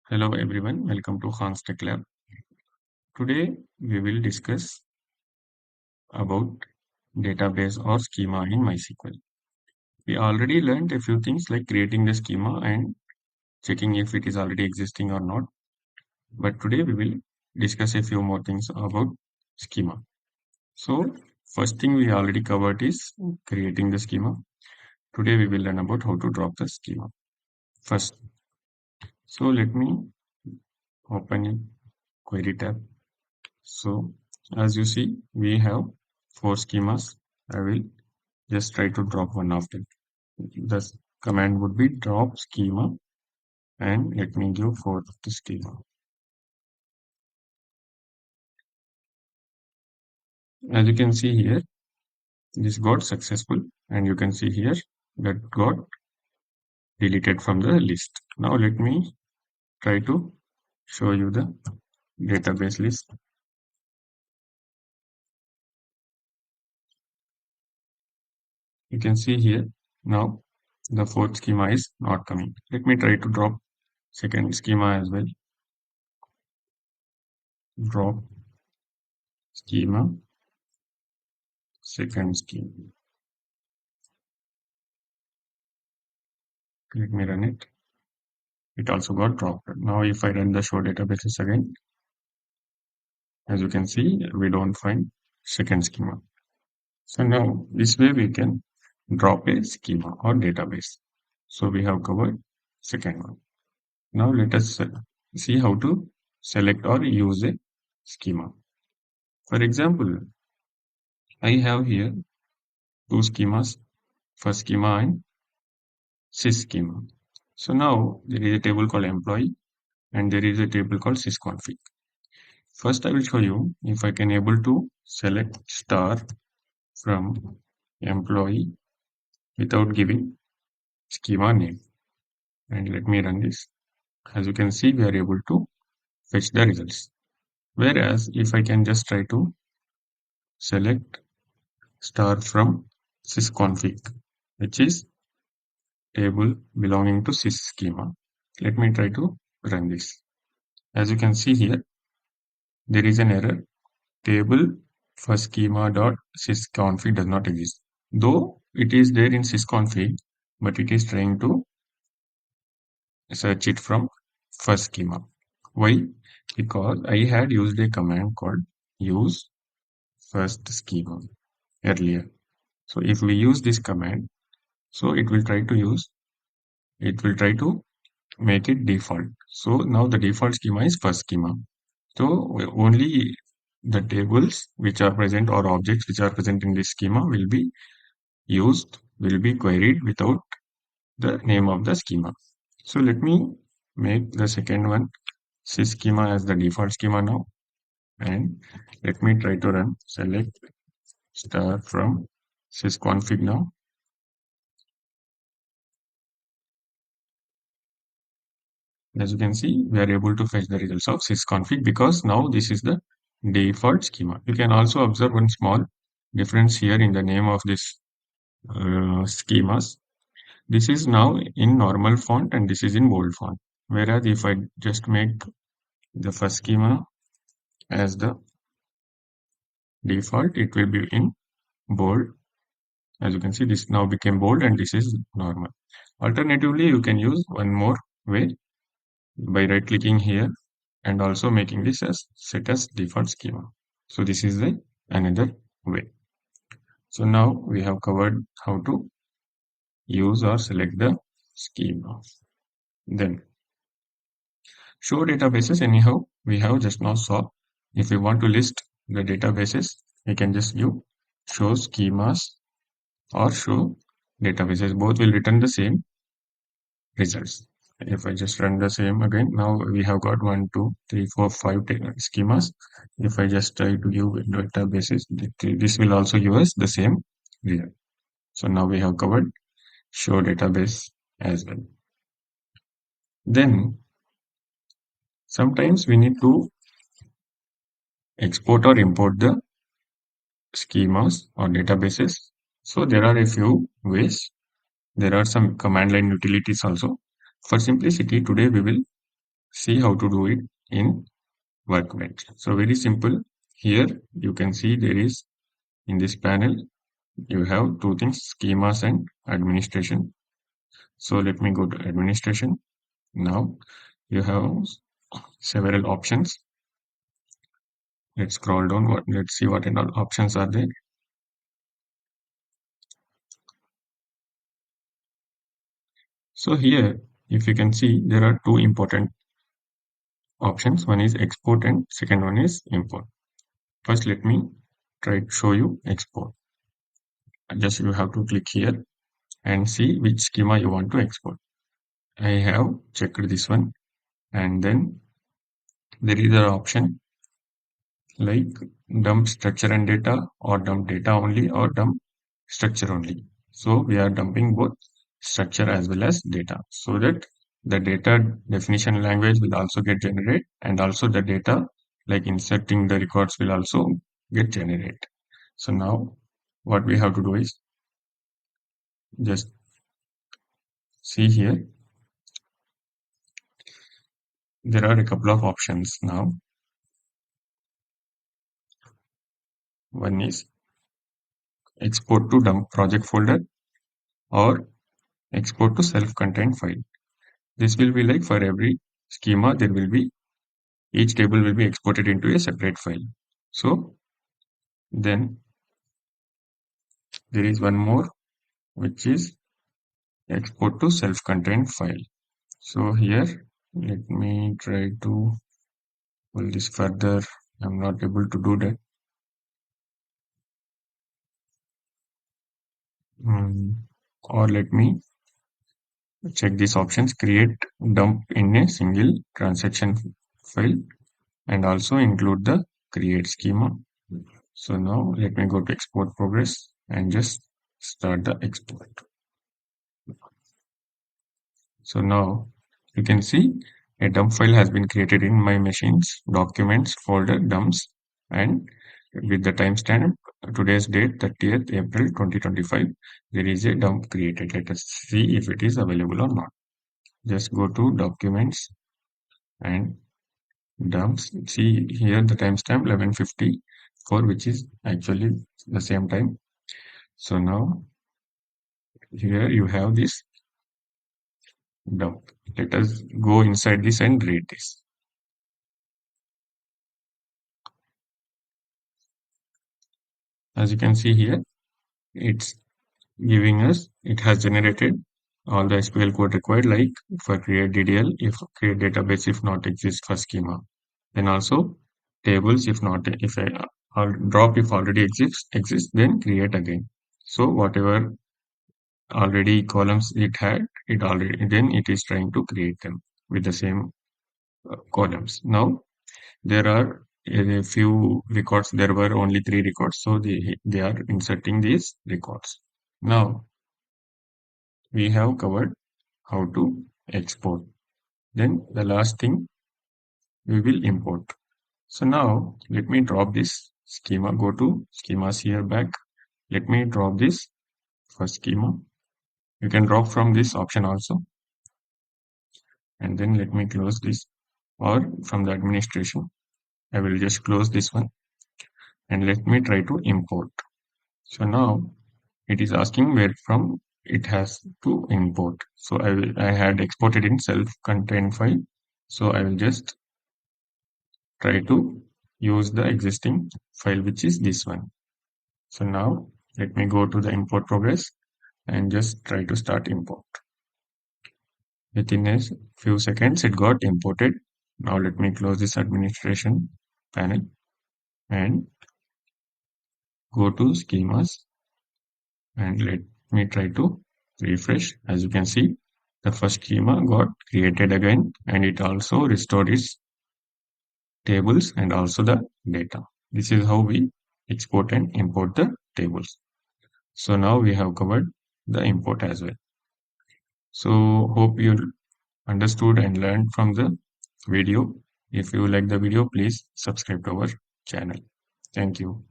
Hello everyone, welcome to Khan's Tech Lab. Today we will discuss about database or schema in MySQL. We already learned a few things like creating the schema and checking if it is already existing or not. But today we will discuss a few more things about schema. So first thing we already covered is creating the schema. Today we will learn about how to drop the schema. First, so let me open a query tab. So as you see, we have four schemas. I will just try to drop one of them. The command would be drop schema and let me give fourth schema. As you can see here, this got successful and you can see here that got deleted from the list. Now let me try to show you the database list. You can see here now the fourth schema is not coming. Let me try to drop second schema as well. Drop schema, second schema. Let me run it. It also got dropped. Now if I run the show databases again, as you can see, we don't find second schema. So now this way we can drop a schema or database. So we have covered second one. Now let us see how to select or use a schema. For example, I have here two schemas, first schema and sys schema. So now there is a table called employee and there is a table called sysconfig. First, I will show you if I can able to select star from employee without giving schema name. And let me run this. As you can see, we are able to fetch the results. Whereas if I can just try to select star from sysconfig, which is table belonging to sys schema. Let me try to run this. As you can see here, there is an error. Table for schema dot sysconfig does not exist. Though it is there in sysconfig, but it is trying to search it from first schema. Why? Because I had used a command called use first schema earlier. So if we use this command, so it will try to make it default. So now the default schema is first schema. So only the tables which are present or objects which are present in this schema will be queried without the name of the schema. So let me make the second one sys schema as the default schema now. And let me try to run select star from sysconfig now. As you can see, we are able to fetch the results of sysconfig because now this is the default schema. You can also observe one small difference here in the name of this schemas. This is now in normal font and this is in bold font. Whereas if I just make the first schema as the default, it will be in bold. As you can see, this now became bold and this is normal. Alternatively, you can use one more way by right clicking here and also making this as set as default schema. So this is the another way. So now we have covered how to use or select the schema. Then show databases, anyhow, we have just now saw. If we want to list the databases, we can just give show schemas or show databases. Both will return the same results. If I just run the same again, now we have got 1, 2, 3, 4, 5 schemas. If I just try to give databases, this will also give us the same result. So now we have covered show database as well. Then sometimes we need to export or import the schemas or databases. So there are a few ways. There are some command line utilities also. For simplicity, today we will see how to do it in Workbench. So very simple. Here you can see there is in this panel you have two things, schemas and administration. So let me go to administration. Now you have several options. Let's scroll down. Let's see what all options are there. So here, if you can see, there are two important options. One is export and second one is import. First, let me try to show you export. Just you have to click here and see which schema you want to export. I have checked this one, and then there is an option like dump structure and data, or dump data only, or dump structure only. So we are dumping both structure as well as data, so that the data definition language will also get generated, and also the data like inserting the records will also get generated. So now what we have to do is just see here, there are a couple of options now. One is export to dump project folder, or export to self-contained file. This will be like for every schema, there will be each table will be exported into a separate file. So then there is one more, which is export to self-contained file. So here, let me try to pull this further. I'm not able to do that. Or let me check these options, create dump in a single transaction file, and also include the create schema. So now let me go to export progress and just start the export. So now you can see a dump file has been created in my machine's documents folder dumps, and with the timestamp today's date 30th April 2025, there is a dump created. Let us see if it is available or not. Just go to documents and dumps. See here the timestamp 11:54, which is actually the same time. So now here you have this dump. Let us go inside this and read this. As you can see here, it's giving us, it has generated all the SQL code required, like for create DDL, if create database if not exist for schema. Then also tables if not, if or drop if already exists, then create again. So whatever already columns it had, it already, then it is trying to create them with the same columns. Now there are a few records. There were only 3 records, so they are inserting these records. Now we have covered how to export. Then the last thing, we will import. So now let me drop this schema. Go to schemas here back. Let me drop this first schema. You can drop from this option also. And then let me close this, or from the administration. I will just close this one and let me try to import. So now it is asking where from it has to import. So I had exported in self-contained file. So I will just try to use the existing file, which is this one. So now let me go to the import progress and just try to start import. Within a few seconds, it got imported. Now let me close this administration panel and go to schemas, and let me try to refresh. As you can see, the first schema got created again, and it also restored its tables and also the data. This is how we export and import the tables. So now we have covered the import as well. So hope you understood and learned from the video. If you like the video, please subscribe to our channel. Thank you.